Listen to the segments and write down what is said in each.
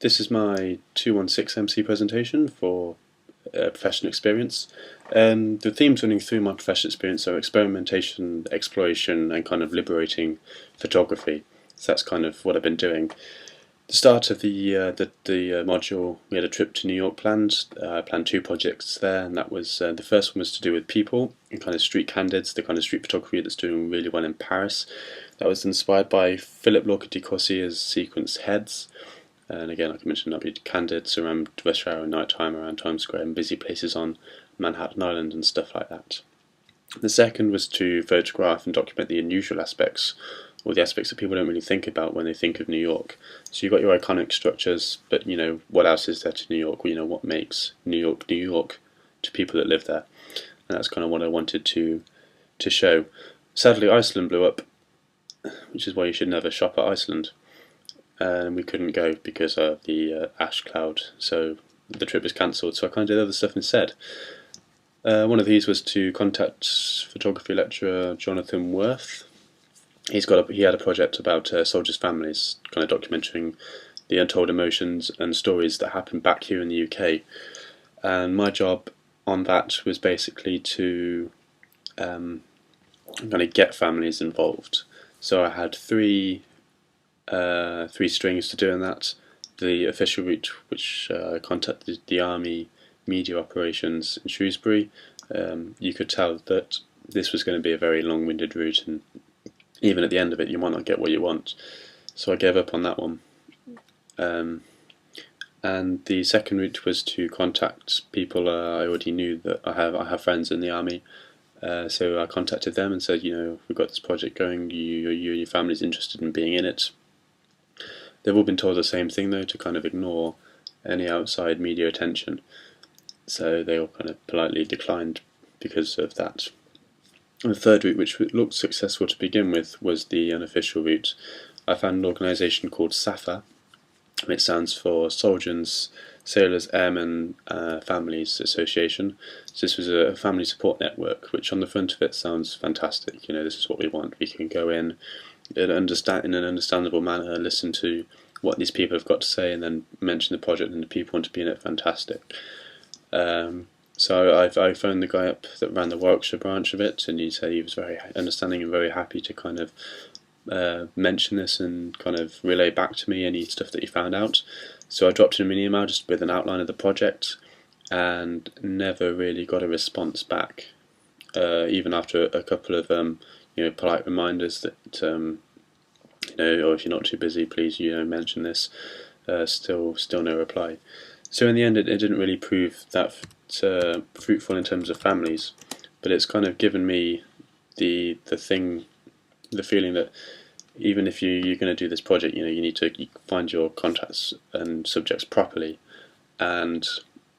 This is my 216 MC presentation for professional experience. The themes running through my professional experience are experimentation, exploration, and kind of liberating photography. So that's kind of what I've been doing. The start of the module, we had a trip to New York planned. I planned two projects there, and that was the first one was to do with people and kind of street candids, the kind of street photography that's doing really well in Paris. That was inspired by Philippe Lorca-Dicorsier's sequence Heads. And again, like I mentioned, that'd be candids around rush hour and night time around Times Square and busy places on Manhattan Island and stuff like that. The second was to photograph and document the unusual aspects, or the aspects that people don't really think about when they think of New York. So you've got your iconic structures, but what else is there to New York? What makes New York New York to people that live there? And that's kind of what I wanted to show. Sadly, Iceland blew up, which is why you should never shop at Iceland. And we couldn't go because of the ash cloud, so the trip was cancelled, so I kind of did other stuff instead. One of these was to contact photography lecturer Jonathan Worth. He had a project about soldiers' families, kind of documenting the untold emotions and stories that happen back here in the UK. And my job on that was basically to kind of get families involved. So I had three strings to doing that. The official route, which contacted the Army media operations in Shrewsbury. You could tell that this was going to be a very long-winded route, and even at the end of it you might not get what you want. So I gave up on that one. And the second route was to contact people I already knew that I have friends in the Army. So I contacted them and said, we've got this project going, you and your family's interested in being in it. They've all been told the same thing though, to kind of ignore any outside media attention. So they all kind of politely declined because of that. And the third route, which looked successful to begin with, was the unofficial route. I found an organisation called SAFA, which stands for Soldiers, Sailors, Airmen Families Association. So this was a family support network, which on the front of it sounds fantastic. This is what we want. We can go in an understandable manner, listen to what these people have got to say, and then mention the project and the people want to be in it. Fantastic. So I phoned the guy up that ran the Warwickshire branch of it, and he said he was very understanding and very happy to kind of mention this and kind of relay back to me any stuff that he found out. So I dropped him an email just with an outline of the project, and never really got a response back, even after a couple of polite reminders that or if you're not too busy, please mention this. Still no reply. So in the end, it didn't really prove that fruitful in terms of families, but it's kind of given me the feeling that even if you're going to do this project, you need to find your contacts and subjects properly, and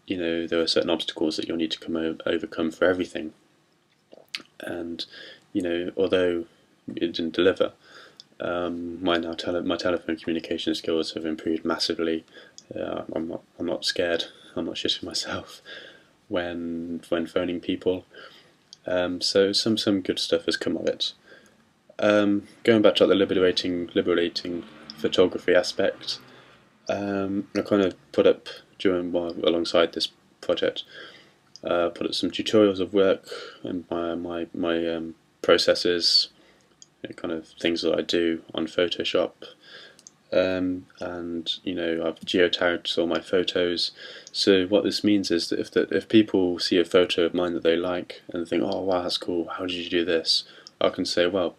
there are certain obstacles that you'll need to overcome for everything. And although it didn't deliver, my telephone communication skills have improved massively. I'm not scared. I'm not shitting myself when phoning people. So some good stuff has come of it. Going back to the liberating photography aspect, I kind of put up alongside this project, put up some tutorials of work and my processes, kind of things that I do on Photoshop. And I've geotagged all my photos. So what this means is that if people see a photo of mine that they like and think, oh wow, that's cool, how did you do this? I can say, well,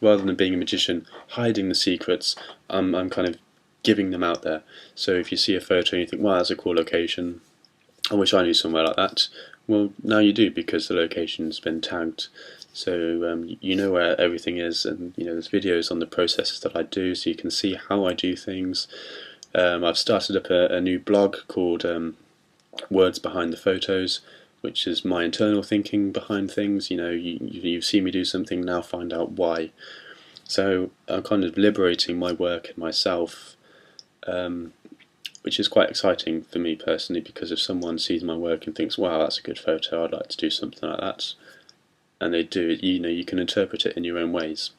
rather than being a magician hiding the secrets, I'm kind of giving them out there. So if you see a photo and you think, wow, that's a cool location, I wish I knew somewhere like that. Well, now you do, because the location's been tagged. So you know where everything is, and there's videos on the processes that I do, so you can see how I do things. I've started up a new blog called Words Behind the Photos, which is my internal thinking behind things. You've seen me do something, now find out why. So I'm kind of liberating my work and myself, which is quite exciting for me personally, because if someone sees my work and thinks, wow, that's a good photo, I'd like to do something like that, and they do it, you can interpret it in your own ways.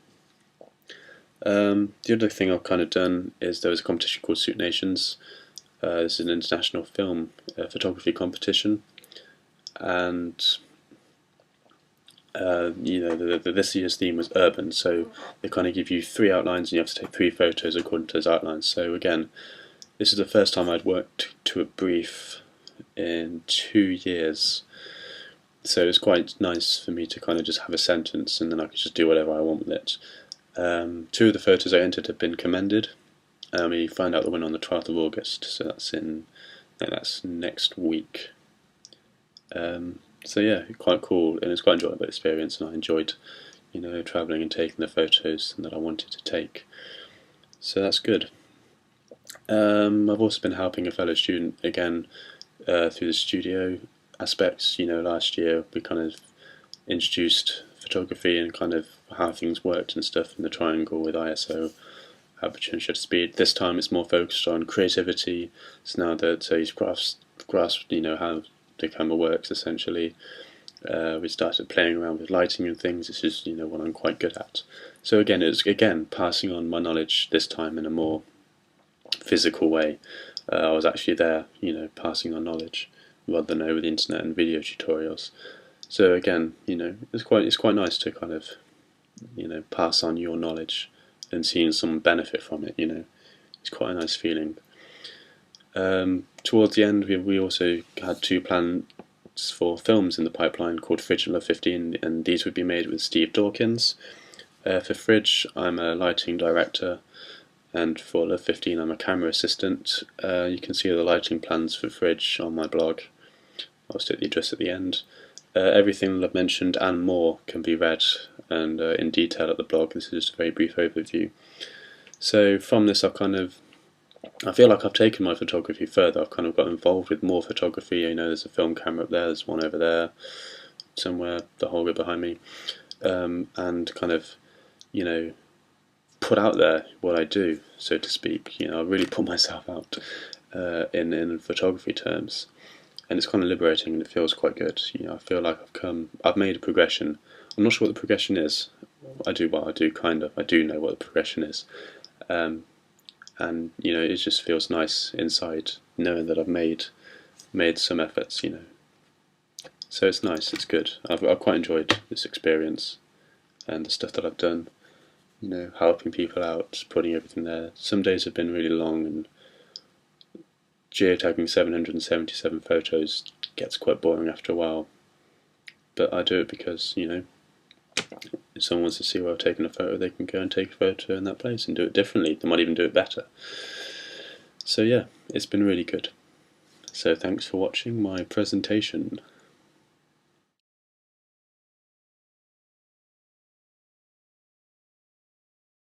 The other thing I've kind of done is there was a competition called Suit Nations. This is an international film photography competition, and this year's theme was urban. So they kind of give you 3 outlines, and you have to take 3 photos according to those outlines. So again, this is the first time I'd worked to a brief in 2 years. So it's quite nice for me to kind of just have a sentence, and then I could just do whatever I want with it. 2 of the photos I entered have been commended. We find out the winner on the 12th of August, so that's next week. So yeah, quite cool, and it's quite enjoyable experience, and I enjoyed, travelling and taking the photos that I wanted to take. So that's good. I've also been helping a fellow student again through the studio aspects. Last year we kind of introduced photography and kind of how things worked and stuff in the triangle with ISO, aperture and shutter speed. This time it's more focused on creativity. So now that he's grasped how the camera works essentially, we started playing around with lighting and things. This is what I'm quite good at. So again, it's passing on my knowledge, this time in a more physical way. I was actually there, passing on knowledge rather than over the internet and video tutorials. So again, it's quite nice to kind of pass on your knowledge and seeing someone benefit from it. It's quite a nice feeling. Towards the end, we also had 2 plans for films in the pipeline called Fridge and Love 15, and these would be made with Steve Dawkins. For Fridge, I'm a lighting director, and for Love 15, I'm a camera assistant. You can see the lighting plans for Fridge on my blog. I'll stick the address at the end. Everything that I've mentioned and more can be read and in detail at the blog. This is just a very brief overview. So from this, I feel like I've taken my photography further. I've kind of got involved with more photography. There's a film camera up there, there's one over there, somewhere, the hallway behind me, and kind of, put out there what I do, so to speak. I really put myself out in photography terms, and it's kind of liberating, and it feels quite good. I feel like I've made a progression. I'm not sure what the progression is. I do know what the progression is. And it just feels nice inside knowing that I've made some efforts. So it's nice, it's good. I've quite enjoyed this experience and the stuff that I've done. Helping people out, putting everything there. Some days have been really long, and geotagging 777 photos gets quite boring after a while. But I do it because if someone wants to see where I've taken a photo, they can go and take a photo in that place and do it differently. They might even do it better. So yeah, it's been really good. So thanks for watching my presentation.